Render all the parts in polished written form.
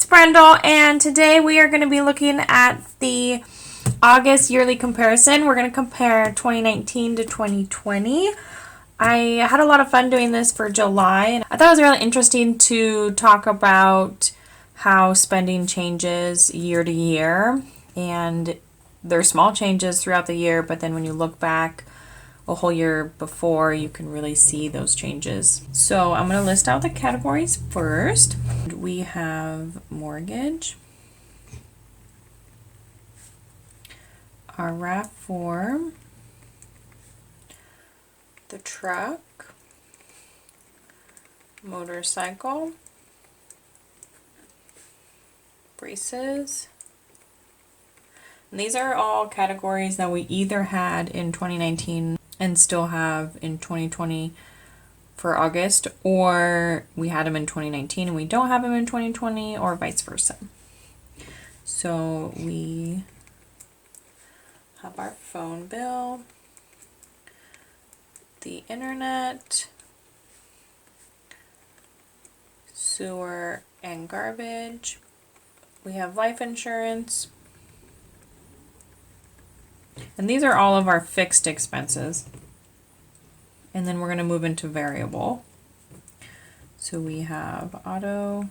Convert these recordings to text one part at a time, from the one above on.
it's Brendel, and today we are going to be looking at the August yearly comparison. We're going to compare 2019 to 2020. I had a lot of fun doing this for July, and I thought it was really interesting to talk about how spending changes year to year, and there's small changes throughout the year, but then when you look back a whole year before, you can really see those changes. So I'm going to list out the categories first. We have mortgage, our RAV4, the truck, motorcycle, braces. And these are all categories that we either had in 2019 and still have in 2020 for August, or we had them in 2019 and we don't have them in 2020, or vice versa. So we have our phone bill, the internet, sewer and garbage. We have life insurance. And these are all of our fixed expenses. And then we're going to move into variable. So we have auto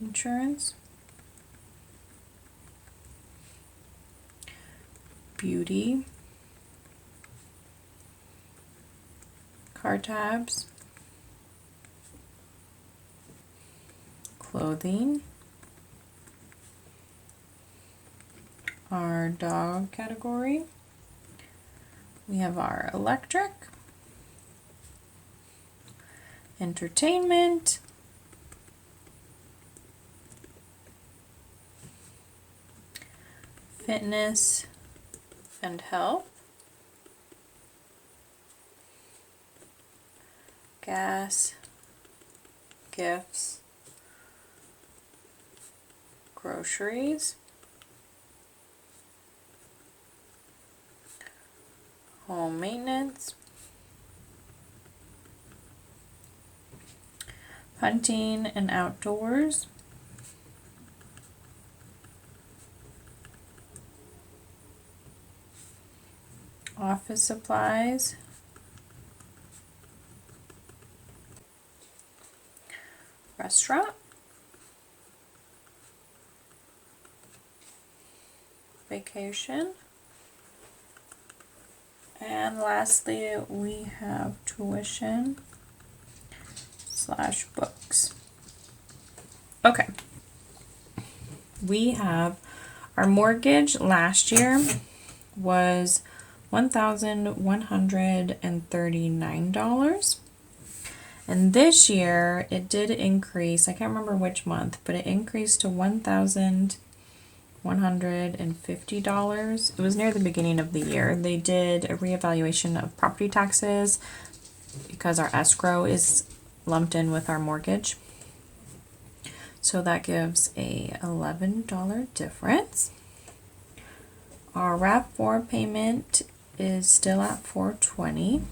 insurance, beauty, car tabs, clothing, our dog category. We have our electric, entertainment, fitness and health, gas, gifts, groceries, home maintenance, hunting and outdoors, office supplies, restaurant, vacation, and lastly we have tuition / books. Okay, we have our mortgage last year was $1,139, and this year it did increase. I can't remember which month, but it increased to $1,150. It was near the beginning of the year. They did a reevaluation of property taxes because our escrow is lumped in with our mortgage. So that gives a $11 difference. Our RAV4 payment is still at $420,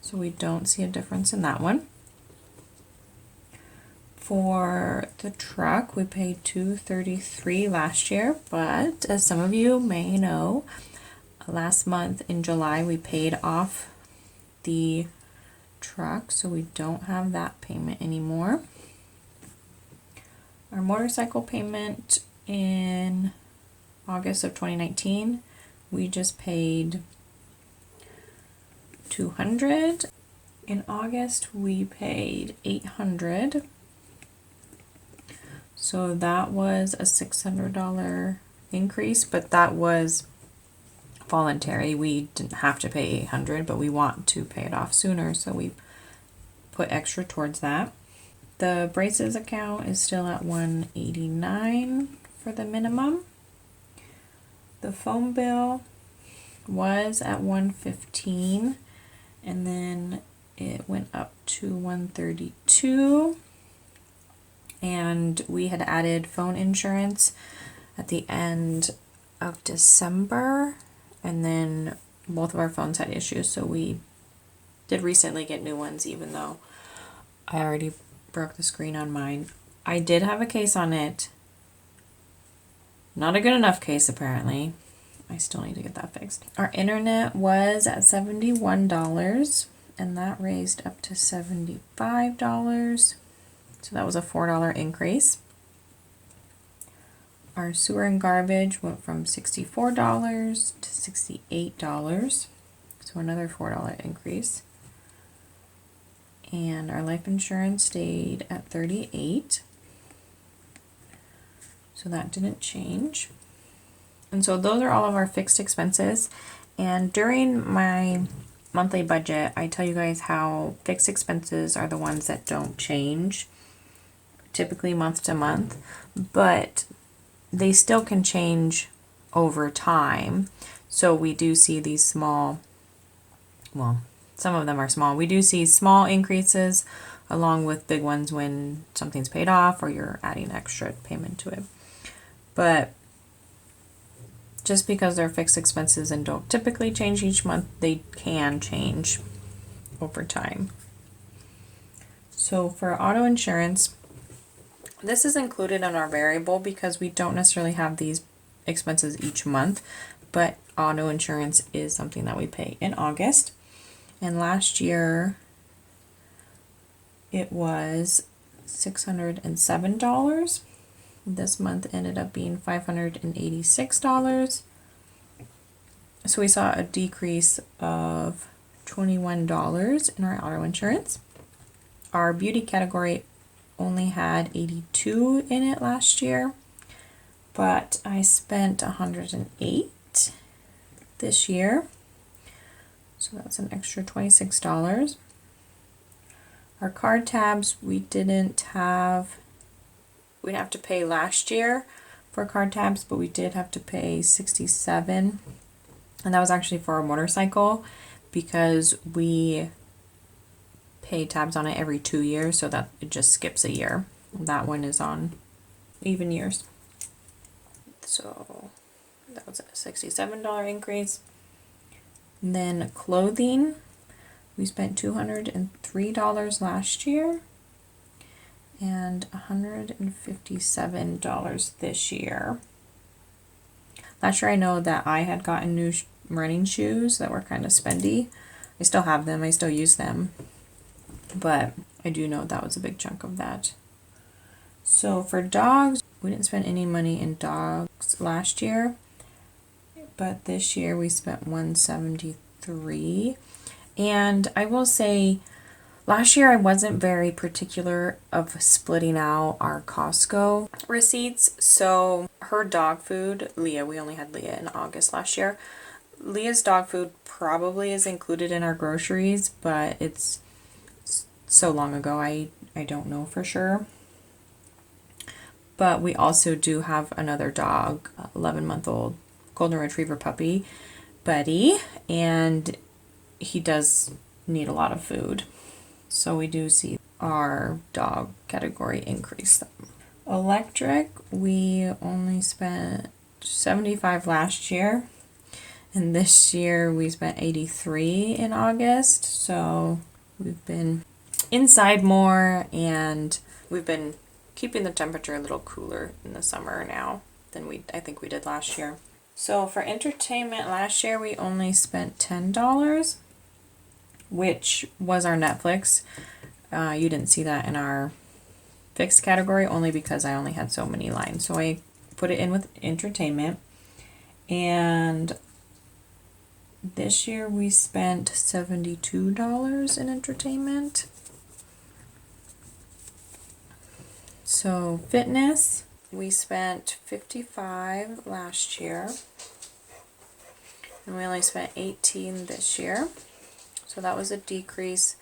so we don't see a difference in that one. For the truck, we paid $233 last year, but as some of you may know, last month in July we paid off the truck, so we don't have that payment anymore. Our motorcycle payment in August of 2019, we just paid $200. In August we paid $800, so that was a $600 increase, but that was voluntary. We didn't have to pay $800, but we want to pay it off sooner, so we put extra towards that. The braces account is still at $189 for the minimum. The phone bill was at $115, and then it went up to $132, and we had added phone insurance at the end of December, and then both of our phones had issues, so we did recently get new ones, even though I already broke the screen on mine. I did have a case on it. Not a good enough case, apparently. I still need to get that fixed. Our internet was at $71, and that raised up to $75. So that was a $4 increase. Our sewer and garbage went from $64 to $68. So another $4 increase. And our life insurance stayed at $38. So that didn't change. And so those are all of our fixed expenses. And during my monthly budget, I tell you guys how fixed expenses are the ones that don't change, typically month to month, but they still can change over time. So we do see these small, well, some of them are small. We do see small increases along with big ones when something's paid off or you're adding extra payment to it. But just because they're fixed expenses and don't typically change each month, they can change over time. So for auto insurance, this is included in our variable because we don't necessarily have these expenses each month, but auto insurance is something that we pay in August. And last year it was $607. This month ended up being $586. So we saw a decrease of $21 in our auto insurance. Our beauty category only had 82 in it last year, but I spent 108 this year. So that's an extra $26. Our card tabs, we'd have to pay last year for card tabs, but we did have to pay $67, and that was actually for a motorcycle because we pay tabs on it every 2 years, so that it just skips a year. That one is on even years. So that was a $67 increase. And then clothing, we spent $203 last year and $157 this year. Last year I know that I had gotten new running shoes that were kind of spendy. I still have them, I still use them, but I do know that was a big chunk of that. So for dogs, we didn't spend any money in dogs last year, but this year we spent $173. And I will say, last year I wasn't very particular of splitting out our Costco receipts. So her dog food, Leah, we only had Leah in August last year. Leah's dog food probably is included in our groceries, but it's so long ago I don't know for sure. But we also do have another dog, 11-month-old golden retriever puppy, Buddy, and he does need a lot of food. So we do see our dog category increase. Electric, we only spent $75 last year, and this year we spent $83 in August. So we've been inside more, and we've been keeping the temperature a little cooler in the summer now than I think we did last year. So for entertainment, last year we only spent $10, which was our Netflix. You didn't see that in our fixed category only because I only had so many lines. So I put it in with entertainment. And this year we spent $72 in entertainment. So fitness, we spent $55 last year. And we only spent $18 this year. So that was a decrease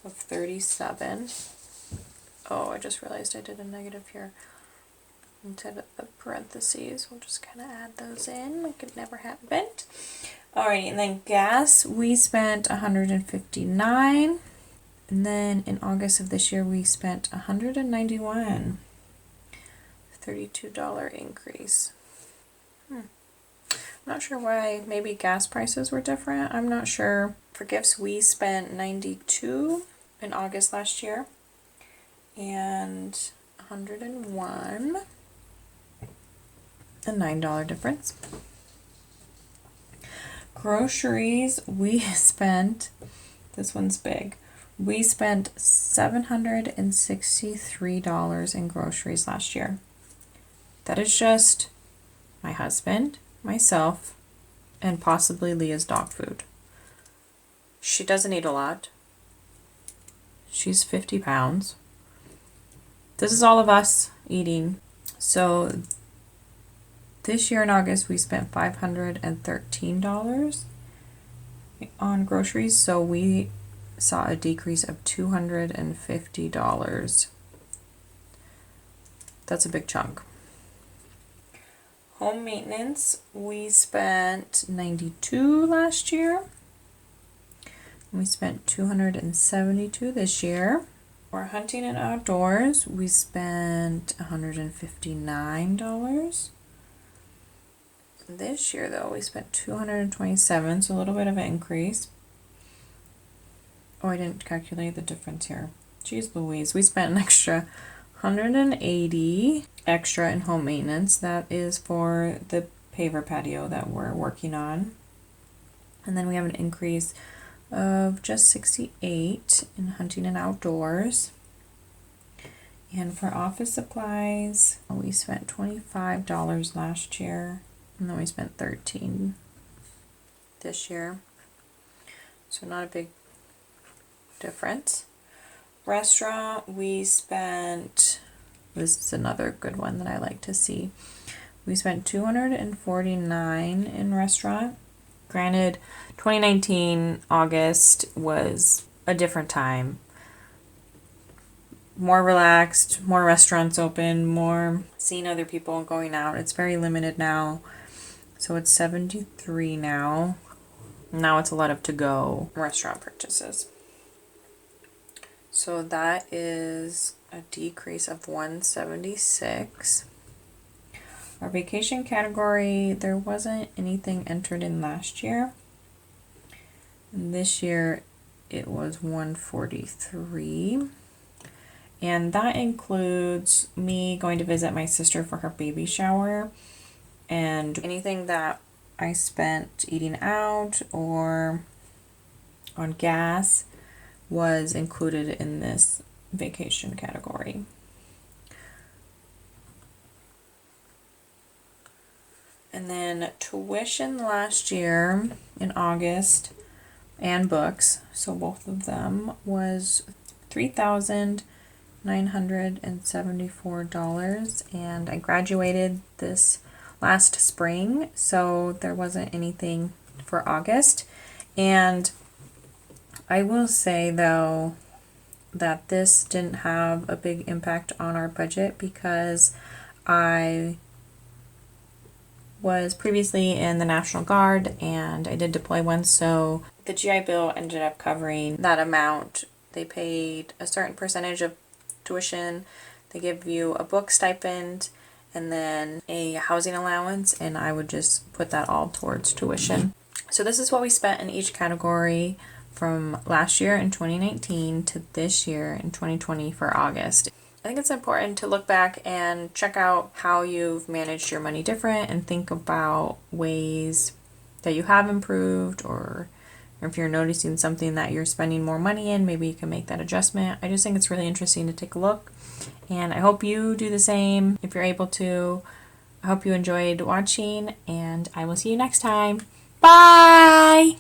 of $37. Oh, I just realized I did a negative here instead of the parentheses. We'll just kind of add those in like it never happened. Alrighty, and then gas, we spent $159. And then in August of this year, we spent $191. $32 increase. I'm not sure why. Maybe gas prices were different. I'm not sure. For gifts, we spent $92 in August last year and $101. A $9 difference. Groceries, we spent, this one's big, we spent $763 in groceries last year. That is just my husband, myself, and possibly Leah's dog food. She doesn't eat a lot. She's 50 pounds. This is all of us eating. So this year in August, we spent $513 on groceries. So we saw a decrease of $250. That's a big chunk. Home maintenance, we spent $92 last year. We spent $272 this year. For hunting and outdoors, we spent $159. This year, though, we spent $227, so a little bit of an increase. Oh, I didn't calculate the difference here. Jeez Louise, we spent an extra $180 extra in home maintenance. That is for the paver patio that we're working on. And then we have an increase of just $68 in hunting and outdoors. And for office supplies, we spent $25 last year, and then we spent $13 this year. So not a big difference. Restaurant, we spent, this is another good one that I like to see. We spent $249 in restaurant. Granted, 2019 August was a different time. More relaxed, more restaurants open, more seeing other people going out. It's very limited now. So it's 73 now. Now it's a lot of to-go restaurant purchases. So that is a decrease of $176. Our vacation category, there wasn't anything entered in last year. And this year it was $143. And that includes me going to visit my sister for her baby shower, and anything that I spent eating out or on gas was included in this vacation category. And then tuition last year in August and books, so both of them, was $3,974, and I graduated this last spring, so there wasn't anything for August. And I will say though that this didn't have a big impact on our budget because I was previously in the National Guard and I did deploy once, so the GI Bill ended up covering that amount. They paid a certain percentage of tuition, they give you a book stipend, and then a housing allowance, and I would just put that all towards tuition. So this is what we spent in each category from last year in 2019 to this year in 2020 for August. I think it's important to look back and check out how you've managed your money different and think about ways that you have improved, or if you're noticing something that you're spending more money in, maybe you can make that adjustment. I just think it's really interesting to take a look, and I hope you do the same if you're able to. I hope you enjoyed watching, and I will see you next time. Bye!